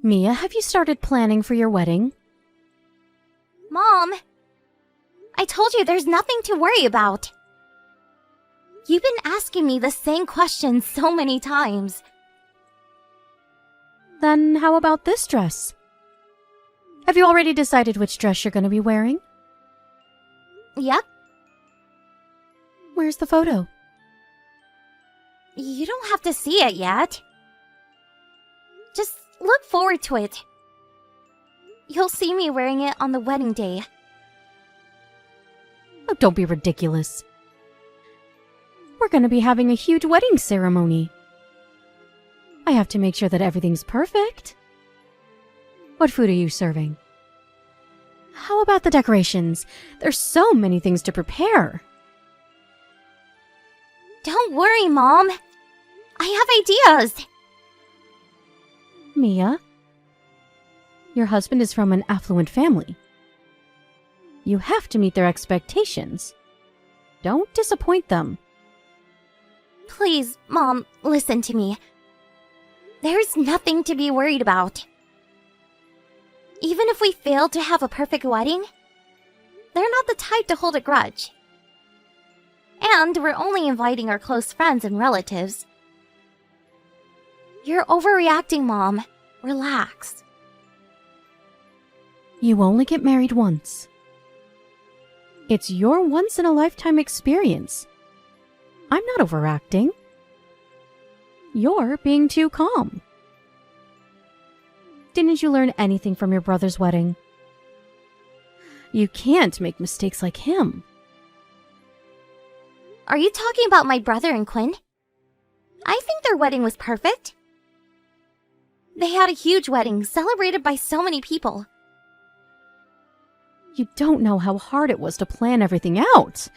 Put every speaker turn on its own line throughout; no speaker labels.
Mia, have you started planning for your wedding?
Mom! I told you there's nothing to worry about. You've been asking me the same question so many times.
Then how about this dress? Have you already decided which dress you're going to be wearing?
Yep.
Where's the photo?
You don't have to see it yet. Just look forward to it. You'll see me wearing it on the wedding day.
Oh, don't be ridiculous. We're going to be having a huge wedding ceremony. I have to make sure that everything's perfect. What food are you serving? How about the decorations? There's so many things to prepare.
Don't worry, Mom. I have ideas.
Mia, your husband is from an affluent family. You have to meet their expectations. Don't disappoint them.
Please, Mom, listen to me. There's nothing to be worried about. Even if we fail to have a perfect wedding, they're not the type to hold a grudge. And we're only inviting our close friends and relatives. You're overreacting, Mom. Relax.
You only get married once. It's your once-in-a-lifetime experience. I'm not overacting. You're being too calm. Didn't you learn anything from your brother's wedding? You can't make mistakes like him.
Are you talking about my brother and Quinn? I think their wedding was perfect. They had a huge wedding, celebrated by so many people.
You don't know how hard it was to plan everything out.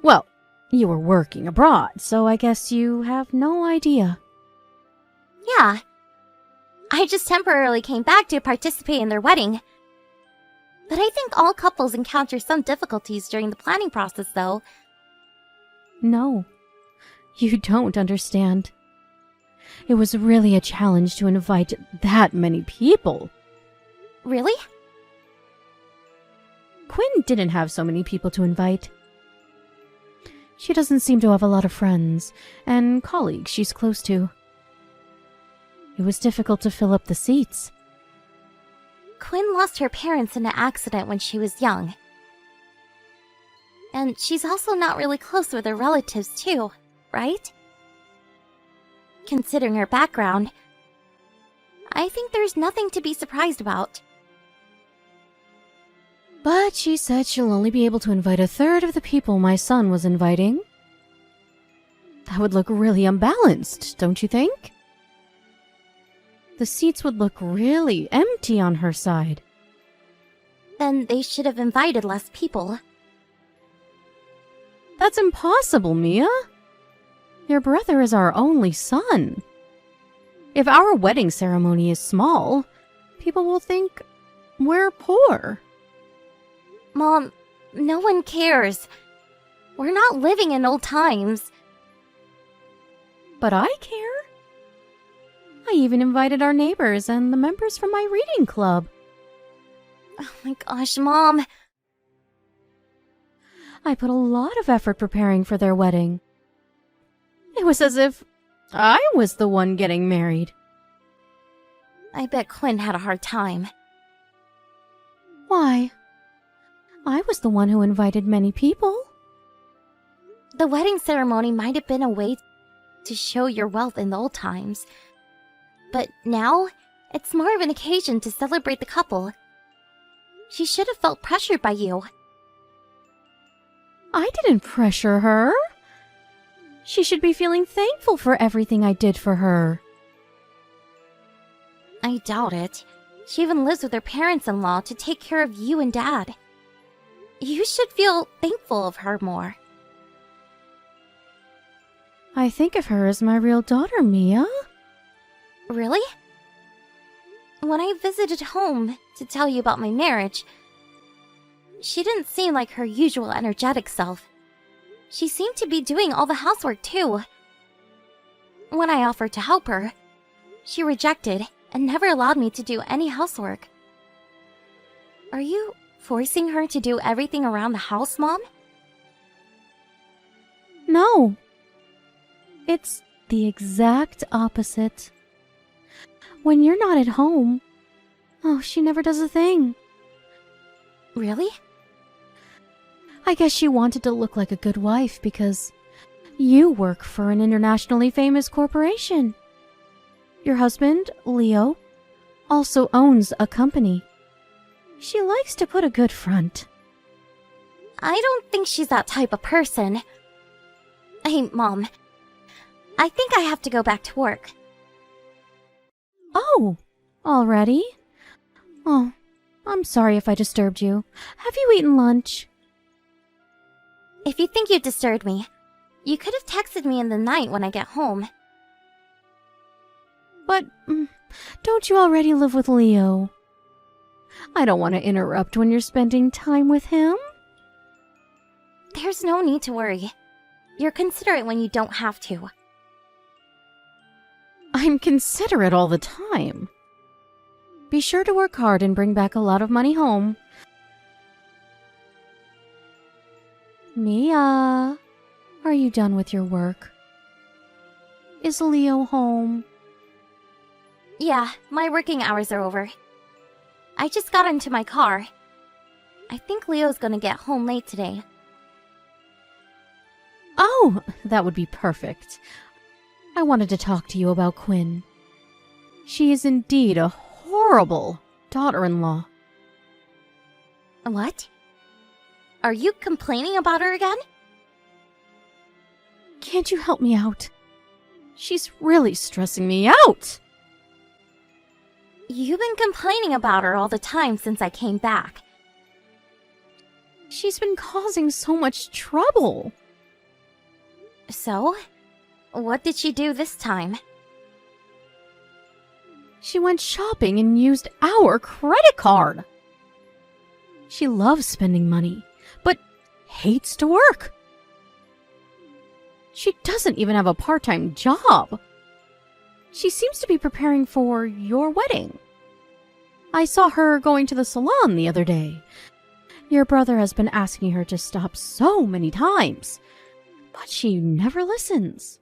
Well, you were working abroad, so I guess you have no idea.
Yeah. I just temporarily came back to participate in their wedding. But I think all couples encounter some difficulties during the planning process, though.
No, you don't understand. It was really a challenge to invite that many people.
Really?
Quinn didn't have so many people to invite. She doesn't seem to have a lot of friends and colleagues she's close to. It was difficult to fill up the seats.
Quinn lost her parents in an accident when she was young. And she's also not really close with her relatives too, right? Considering her background, I think there's nothing to be surprised about.
But she said she'll only be able to invite a third of the people my son was inviting. That would look really unbalanced, don't you think? The seats would look really empty on her side.
Then they should have invited less people.
That's impossible, Mia. Your brother is our only son. If our wedding ceremony is small, people will think we're poor.
Mom, no one cares. We're not living in old times.
But I care. I even invited our neighbors and the members from my reading club.
Oh my gosh, Mom.
I put a lot of effort preparing for their wedding. It was as if I was the one getting married.
I bet Quinn had a hard time.
Why? I was the one who invited many people.
The wedding ceremony might have been a way to show your wealth in the old times. But now, it's more of an occasion to celebrate the couple. She should have felt pressured by you.
I didn't pressure her. She should be feeling thankful for everything I did for her.
I doubt it. She even lives with her parents-in-law to take care of you and Dad. You should feel thankful of her more.
I think of her as my real daughter, Mia.
Really? When I visited home to tell you about my marriage, she didn't seem like her usual energetic self. She seemed to be doing all the housework too. When I offered to help her, she rejected and never allowed me to do any housework. Are you forcing her to do everything around the house, Mom?
No. It's the exact opposite. When you're not at home, she never does a thing.
Really?
I guess she wanted to look like a good wife because you work for an internationally famous corporation. Your husband, Leo, also owns a company. She likes to put a good front.
I don't think she's that type of person. Hey, Mom. I think I have to go back to work.
Oh, already? Oh, I'm sorry if I disturbed you. Have you eaten lunch?
If you think you disturbed me, you could have texted me in the night when I get home.
But don't you already live with Leo? I don't want to interrupt when you're spending time with him.
There's no need to worry. You're considerate when you don't have to.
I'm considerate all the time. Be sure to work hard and bring back a lot of money home. Mia, are you done with your work? Is Leo home?
Yeah, my working hours are over. I just got into my car. I think Leo's gonna get home late today.
Oh, that would be perfect. I wanted to talk to you about Quinn. She is indeed a horrible daughter-in-law.
What? Are you complaining about her again?
Can't you help me out? She's really stressing me out.
You've been complaining about her all the time since I came back.
She's been causing so much trouble.
So? What did she do this time?
She went shopping and used our credit card. She loves spending money, but hates to work. She doesn't even have a part-time job. She seems to be preparing for your wedding. I saw her going to the salon the other day. Your brother has been asking her to stop so many times, but she never listens.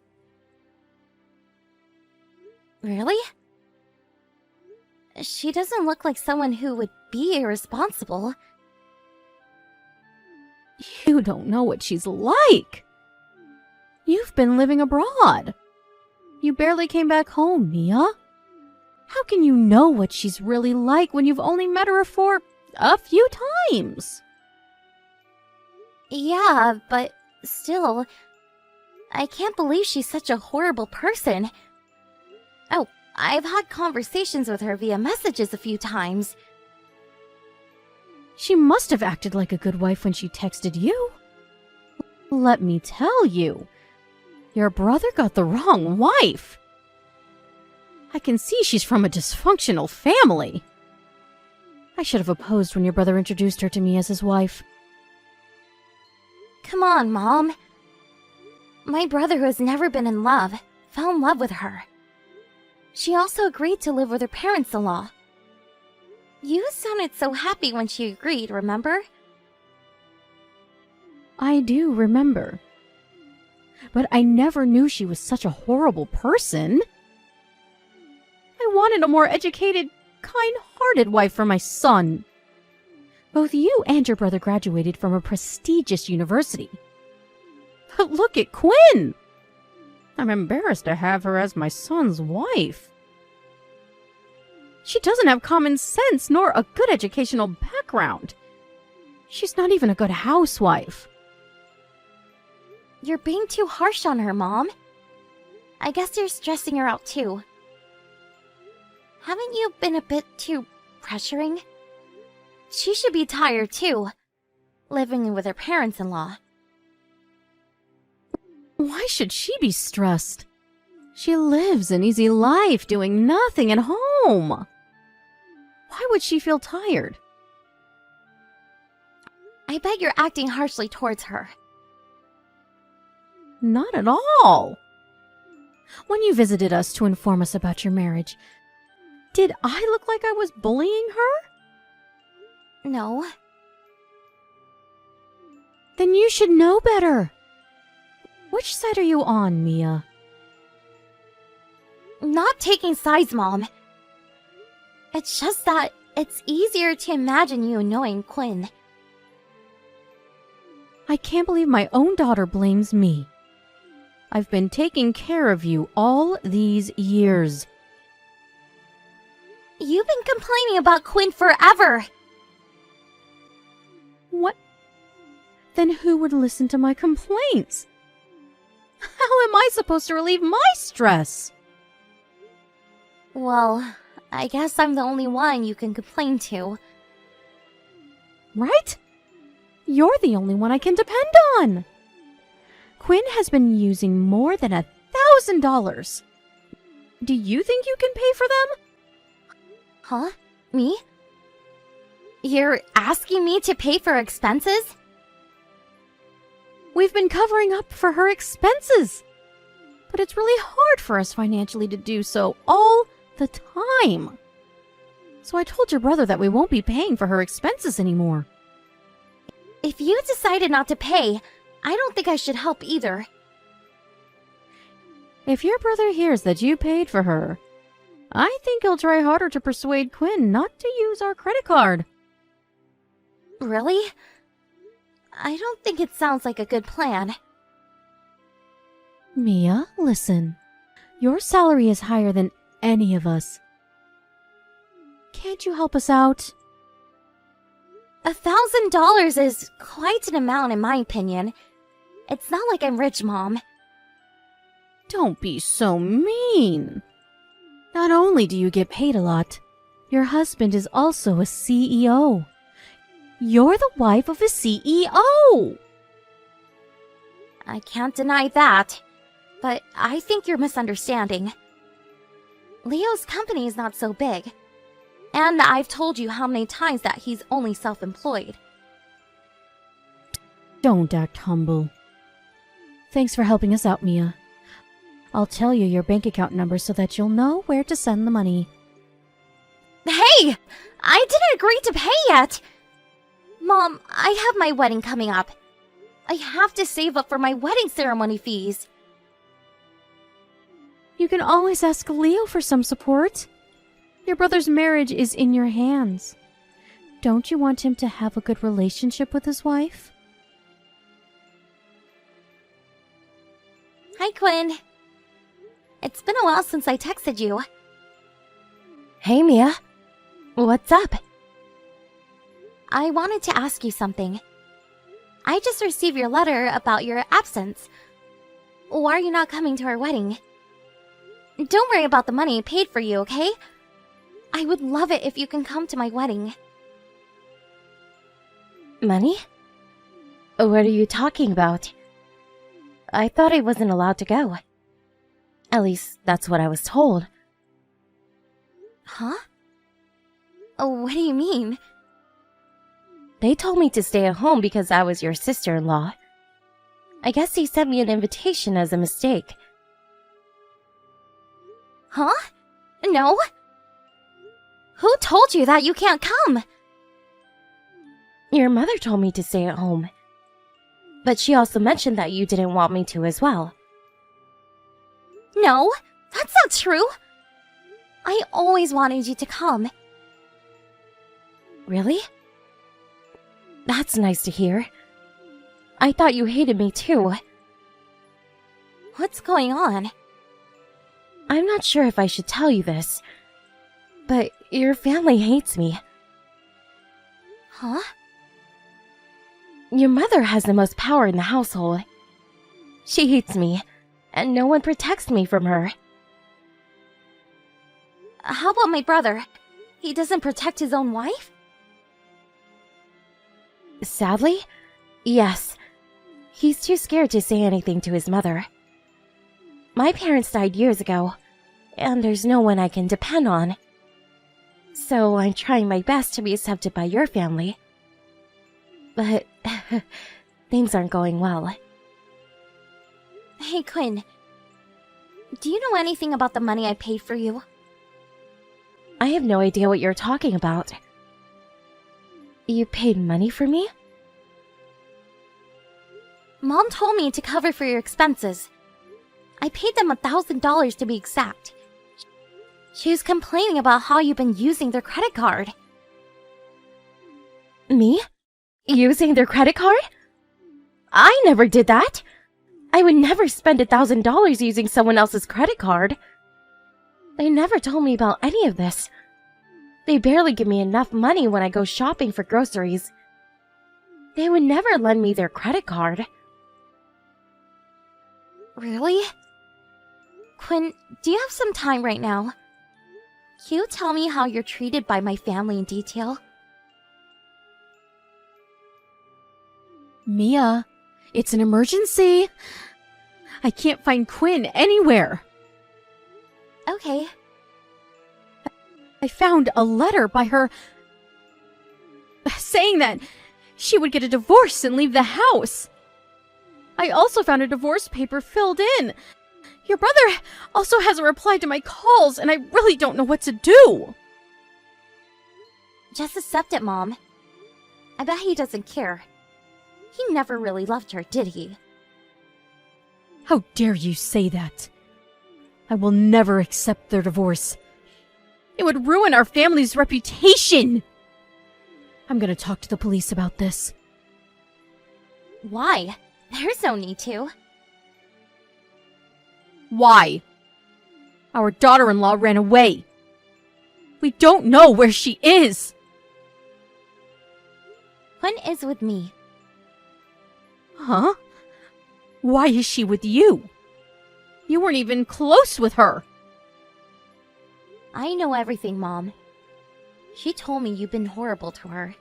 Really? She doesn't look like someone who would be irresponsible.
You don't know what she's like. You've been living abroad. You barely came back home, Mia. How can you know what she's really like when you've only met her for a few times?
Yeah, but still, I can't believe she's such a horrible person. Oh, I've had conversations with her via messages a few times.
She must have acted like a good wife when she texted you. Let me tell you, your brother got the wrong wife. I can see she's from a dysfunctional family. I should have opposed when your brother introduced her to me as his wife.
Come on, Mom. My brother, who has never been in love, fell in love with her. She also agreed to live with her parents-in-law. You sounded so happy when she agreed, remember?
I do remember. But I never knew she was such a horrible person. I wanted a more educated, kind-hearted wife for my son. Both you and your brother graduated from a prestigious university. But look at Quinn! I'm embarrassed to have her as my son's wife. She doesn't have common sense nor a good educational background. She's not even a good housewife.
You're being too harsh on her, Mom. I guess you're stressing her out too. Haven't you been a bit too pressuring? She should be tired too, living with her parents-in-law.
Why should she be stressed? She lives an easy life doing nothing at home. Why would she feel tired?
I bet you're acting harshly towards her.
Not at all. When you visited us to inform us about your marriage, Did I look like I was bullying her?
No.
Then you should know better. Which side are you on, Mia?
Not taking sides, Mom. It's just that it's easier to imagine you annoying Quinn.
I can't believe my own daughter blames me. I've been taking care of you all these years.
You've been complaining about Quinn forever.
What? Then who would listen to my complaints? How am I supposed to relieve my stress?
Well, I guess I'm the only one you can complain to.
Right? You're the only one I can depend on. Quinn has been using more than $1,000. Do you think you can pay for them?
Huh? Me? You're asking me to pay for expenses?
We've been covering up for her expenses. But it's really hard for us financially to do so all the time. So I told your brother that we won't be paying for her expenses anymore.
If you decided not to pay, I don't think I should help either.
If your brother hears that you paid for her, I think he'll try harder to persuade Quinn not to use our credit card.
Really? I don't think it sounds like a good plan.
Mia, listen. Your salary is higher than any of us. Can't you help us out?
$1,000 is quite an amount in my opinion. It's not like I'm rich, Mom.
Don't be so mean. Not only do you get paid a lot, your husband is also a CEO. You're the wife of a CEO!
I can't deny that, but I think you're misunderstanding. Leo's company is not so big, and I've told you how many times that he's only self-employed.
Don't act humble. Thanks for helping us out, Mia. I'll tell you your bank account number so that you'll know where to send the money.
Hey! I didn't agree to pay yet! Mom, I have my wedding coming up. I have to save up for my wedding ceremony fees.
You can always ask Leo for some support. Your brother's marriage is in your hands. Don't you want him to have a good relationship with his wife?
Hi, Quinn. It's been a while since I texted you.
Hey, Mia. What's up?
I wanted to ask you something. I just received your letter about your absence. Why are you not coming to our wedding? Don't worry about the money I paid for you, okay? I would love it if you can come to my wedding.
Money? What are you talking about? I thought I wasn't allowed to go. At least, that's what I was told.
Huh? What do you mean?
They told me to stay at home because I was your sister-in-law. I guess he sent me an invitation as a mistake.
Huh? No? Who told you that you can't come?
Your mother told me to stay at home. But she also mentioned that you didn't want me to as well.
No, that's not true. I always wanted you to come.
Really? That's nice to hear. I thought you hated me too.
What's going on?
I'm not sure if I should tell you this, but your family hates me.
Huh?
Your mother has the most power in the household. She hates me, and no one protects me from her.
How about my brother? He doesn't protect his own wife?
Sadly, yes. He's too scared to say anything to his mother. My parents died years ago, and there's no one I can depend on. So I'm trying my best to be accepted by your family. But things aren't going well.
Hey, Quinn. Do you know anything about the money I paid for you?
I have no idea what you're talking about. You paid money for me?
Mom told me to cover for your expenses. I paid them $1,000 to be exact. She was complaining about how you've been using their credit card.
Me? Using their credit card? I never did that! I would never spend $1,000 using someone else's credit card. They never told me about any of this. They barely give me enough money when I go shopping for groceries. They would never lend me their credit card.
Really? Quinn, do you have some time right now? Can you tell me how you're treated by my family in detail?
Mia, it's an emergency. I can't find Quinn anywhere.
Okay.
I found a letter by her saying that she would get a divorce and leave the house. I also found a divorce paper filled in. Your brother also hasn't replied to my calls, and I really don't know what to do.
Just accept it, Mom. I bet he doesn't care. He never really loved her, did he?
How dare you say that? I will never accept their divorce. It would ruin our family's reputation. I'm gonna talk to the police about this.
Why? There's no need to.
Why? Our daughter-in-law ran away. We don't know where she is.
Quinn is with me.
Huh? Why is she with you? You weren't even close with her.
I know everything, Mom. She told me you've been horrible to her,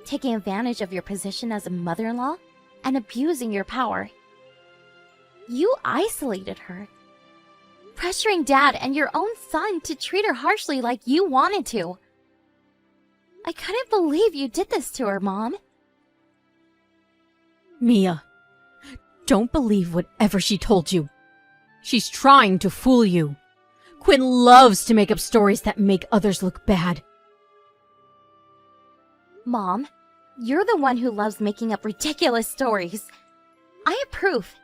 taking advantage of your position as a mother-in-law and abusing your power. You isolated her, pressuring Dad and your own son to treat her harshly like you wanted to. I couldn't believe you did this to her, Mom.
Mia, don't believe whatever she told you. She's trying to fool you. Quinn loves to make up stories that make others look bad.
Mom, you're the one who loves making up ridiculous stories. I have proof.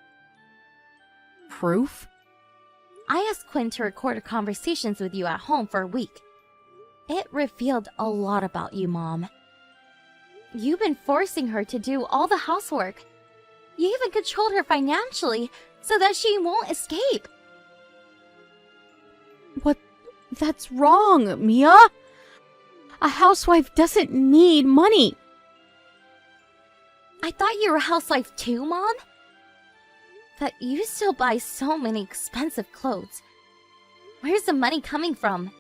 Proof?
I asked Quinn to record her conversations with you at home for a week. It revealed a lot about you, Mom. You've been forcing her to do all the housework. You even controlled her financially so that she won't escape.
What? That's wrong, Mia. A housewife doesn't need money.
I thought you were a housewife too, Mom. But you still buy so many expensive clothes. Where's the money coming from?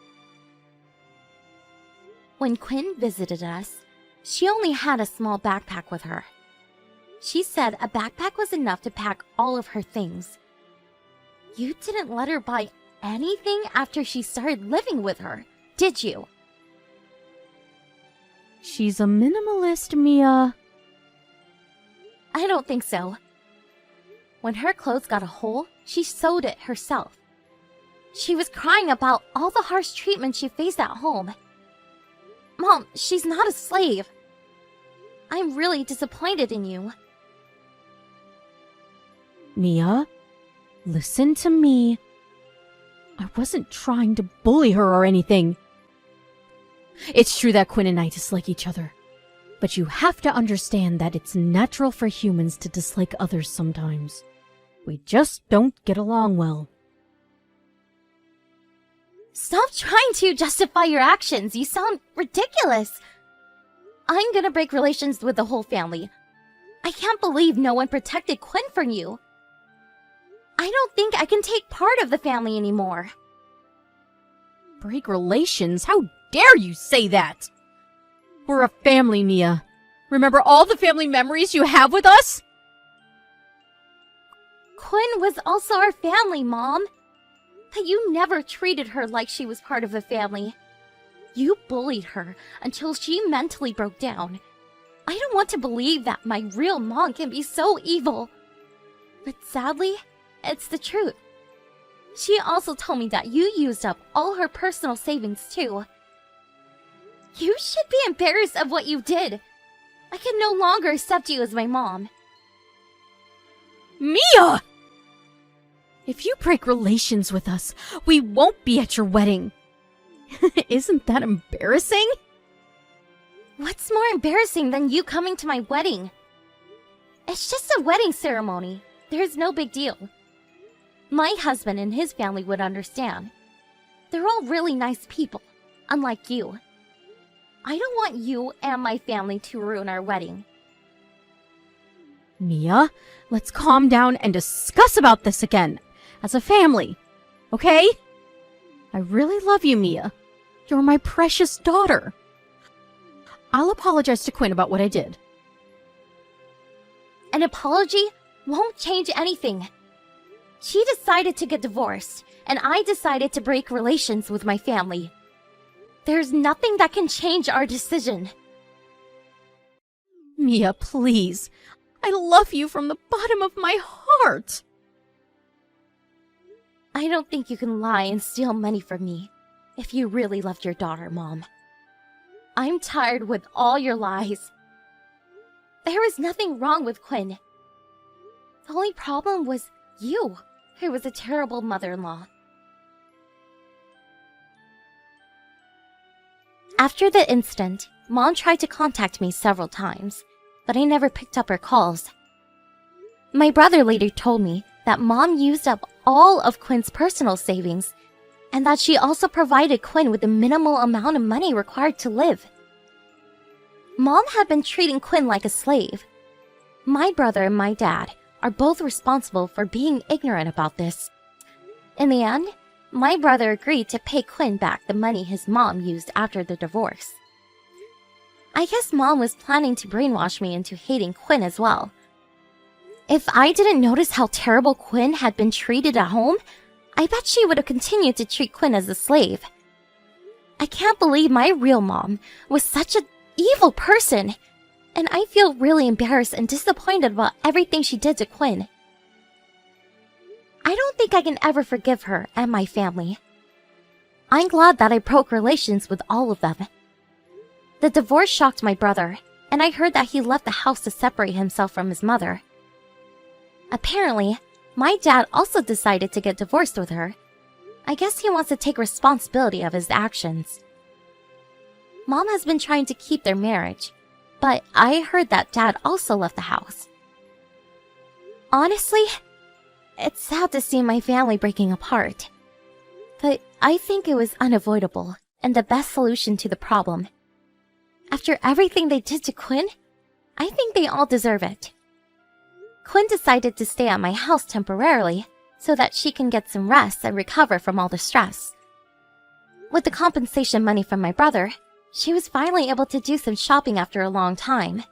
When Quinn visited us, she only had a small backpack with her. She said a backpack was enough to pack all of her things. You didn't let her buy anything after she started living with her, did you?
She's a minimalist, Mia.
I don't think so. When her clothes got a hole, she sewed it herself. She was crying about all the harsh treatment she faced at home. Mom, she's not a slave. I'm really disappointed in you.
Mia, listen to me. I wasn't trying to bully her or anything. It's true that Quinn and I dislike each other. But you have to understand that it's natural for humans to dislike others sometimes. We just don't get along well.
Stop trying to justify your actions. You sound ridiculous. I'm gonna break relations with the whole family. I can't believe no one protected Quinn from you. I don't think I can take part of the family anymore.
Break relations? How dare you say that? We're a family, Mia. Remember all the family memories you have with us?
Quinn was also our family, Mom. But you never treated her like she was part of the family. You bullied her until she mentally broke down. I don't want to believe that my real mom can be so evil. But sadly, it's the truth. She also told me that you used up all her personal savings too. You should be embarrassed of what you did. I can no longer accept you as my mom.
Mia! If you break relations with us, we won't be at your wedding. Isn't that embarrassing?
What's more embarrassing than you coming to my wedding? It's just a wedding ceremony. There's no big deal. My husband and his family would understand. They're all really nice people, unlike you. I don't want you and my family to ruin our wedding.
Mia, let's calm down and discuss about this again, as a family, okay? I really love you, Mia. You're my precious daughter. I'll apologize to Quinn about what I did.
An apology won't change anything. She decided to get divorced, and I decided to break relations with my family. There's nothing that can change our decision.
Mia, please. I love you from the bottom of my heart.
I don't think you can lie and steal money from me if you really loved your daughter, Mom. I'm tired with all your lies. There was nothing wrong with Quinn. The only problem was you, who was a terrible mother-in-law. After the incident, Mom tried to contact me several times, but I never picked up her calls. My brother later told me that Mom used up all of Quinn's personal savings, and that she also provided Quinn with the minimal amount of money required to live. Mom had been treating Quinn like a slave. My brother and my dad are both responsible for being ignorant about this. In the end, my brother agreed to pay Quinn back the money his mom used after the divorce. I guess Mom was planning to brainwash me into hating Quinn as well. If I didn't notice how terrible Quinn had been treated at home, I bet she would have continued to treat Quinn as a slave. I can't believe my real mom was such an evil person, and I feel really embarrassed and disappointed about everything she did to Quinn. I don't think I can ever forgive her and my family. I'm glad that I broke relations with all of them. The divorce shocked my brother, and I heard that he left the house to separate himself from his mother. Apparently, my dad also decided to get divorced with her. I guess he wants to take responsibility of his actions. Mom has been trying to keep their marriage, but I heard that Dad also left the house. Honestly, it's sad to see my family breaking apart. But I think it was unavoidable and the best solution to the problem. After everything they did to Quinn, I think they all deserve it. Quinn decided to stay at my house temporarily so that she can get some rest and recover from all the stress. With the compensation money from my brother, she was finally able to do some shopping after a long time.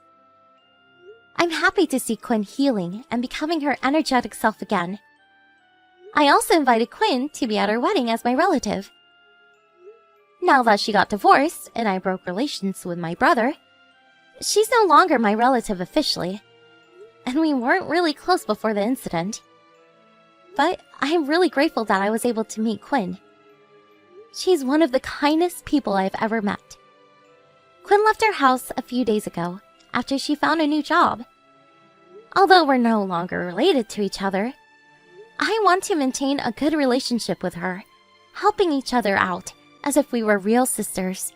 I'm happy to see Quinn healing and becoming her energetic self again. I also invited Quinn to be at her wedding as my relative. Now that she got divorced and I broke relations with my brother, she's no longer my relative officially, and we weren't really close before the incident. But I'm really grateful that I was able to meet Quinn. She's one of the kindest people I've ever met. Quinn left our house a few days ago after she found a new job. Although we're no longer related to each other, I want to maintain a good relationship with her, helping each other out as if we were real sisters.